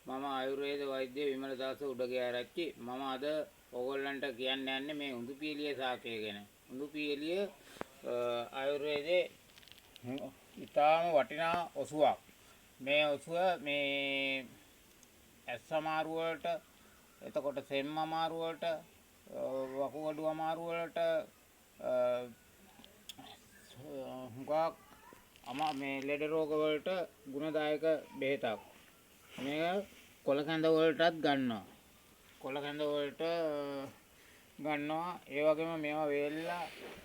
මම ආයුර්වේද වෛද්‍ය විමලදාස උඩගෑරච්චි. මම අද ඔයගොල්ලන්ට කියන්න යන්නේ මේ උඳුපියලිය සාකය ගැන. උඳුපියලිය ආයුර්වේදයේ ඉතාම වටිනා ඔසුවක්. මේ ඔසුව මේ ඇස් අමාරු වලට, එතකොට සෙම් අමාරු වලට, වකුගඩු අමාරු වලට හුඟක් මේ ලෙඩ රෝග වලට ගුණදායක බෙහෙතක්. මේක කොළ කැඳ වලටත් ගන්නවා. කොළ කැඳ වලට ගන්නවා. ඒ වගේම මේවා වේල්ලා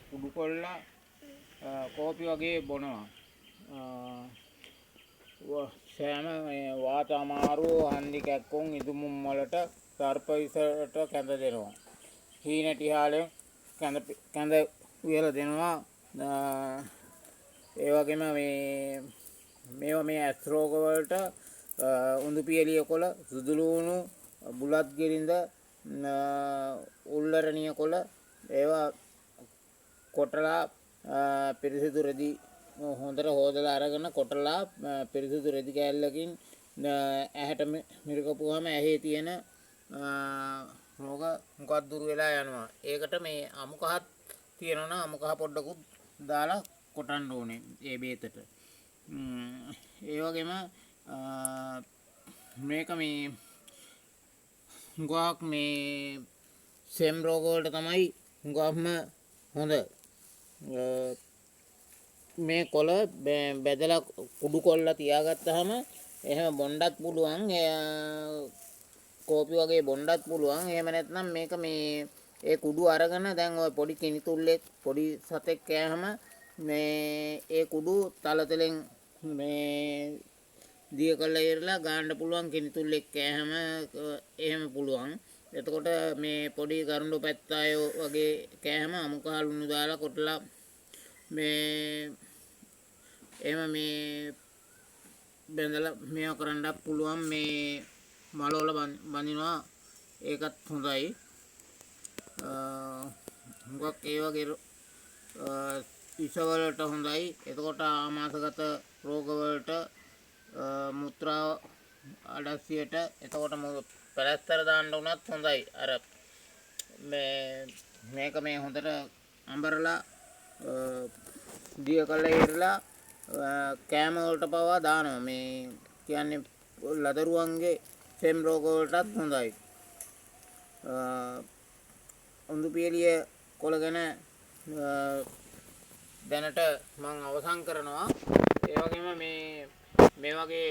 කුඩු කොල්ලා කෝපි වගේ බොනවා. සෑම වාත අමාරු, හන්දි කැක්කුම්, ඉදුමුම් වලට, සර්ප විසට කැඳ දෙනවා. හීනටි හාලෙන් කැඳ උයලා දෙනවා. ඒ වගේම මේවා මේ ඇස් රෝග වලට උඳුපියලිය කොළ, සුදු ලුණු, බුලත් ගිරිඳ, උල්ලරණිය කොළ ඒවා කොටලා පිරිසිදු රෙදි හොඳට හොදලා අරගෙන කොටලා පිරිසිදු රෙදි කෑල්ලකින් ඇහැට මිරිකපුවාම ඇහි තියෙන රෝග මොකක් දුරු වෙලා යනවා. ඒකට මේ අමුකහත් තියෙනවා නම් අමුකහ පොඩ්ඩකුත් දාලා කොටන්න ඕනේ ඒ බේතට. ඒ වගේම මේක මේ හුඟක් මේ සෙම් රෝග වලට තමයි හුඟක්ම හොඳ. මේ කොළ බෙදලා කුඩු කොල්ලා තියාගත්තාම එහෙම බොණ්ඩත් පුළුවන්. කෝපි වගේ බොණ්ඩත් පුළුවන්. එහෙම නැත්නම් මේක මේ ඒ කුඩු අරගෙන දැන් ඔය පොඩි කිනිතුල්ලෙක් පොඩි සතෙක් කෑහම මේ ඒ කුඩු තලතලෙන් මේ දිය කළා ඉරලා ගන්න පුළුවන්. කිනිතුල්ලෙක් කෑහම එහෙම පුළුවන්. එතකොට මේ පොඩි කරුණු පැත්තායෝ වගේ කෑහම අමුකහ ලුණු දාලා කොටලා මේ එහෙම මේ බෙන්දලා මේවා කරන්නත් පුළුවන්. මේ මලවල බඳිනවා. ඒකත් හොඳයි. හුඟක් ඒ වගේ විෂවලට හොඳයි. එතකොට ආමාශගත රෝග වලට, මුත්‍රා අඩස්සියට, එතකොට පැලැස්තර දාන්න උනත් හොඳයි. අර මේක මේ හොඳට අඹරලා දිය කළා ඉරලා කෑම වලට පවා දානවා. මේ කියන්නේ ලදරුවන්ගේ සෙම් රෝග වලටත් හොඳයි. උඳුපියලිය කොළ ගැන දැනට මම අවසන් කරනවා. ඒ වගේම මේ වගේ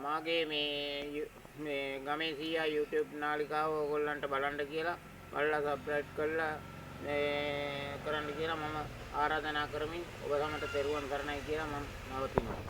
මාගේ මේ ගමේ සීයා YouTube නාලිකාව ඔයගොල්ලන්ට බලන්න කියලා බලලා සබ්ස්ක්‍රයිබ් කරලා මේ කරන්න කියලා මම ආරාධනා කරමින් ඔබ සමට තෙරුවන් සරණයි කියලා මම නවතිනවා.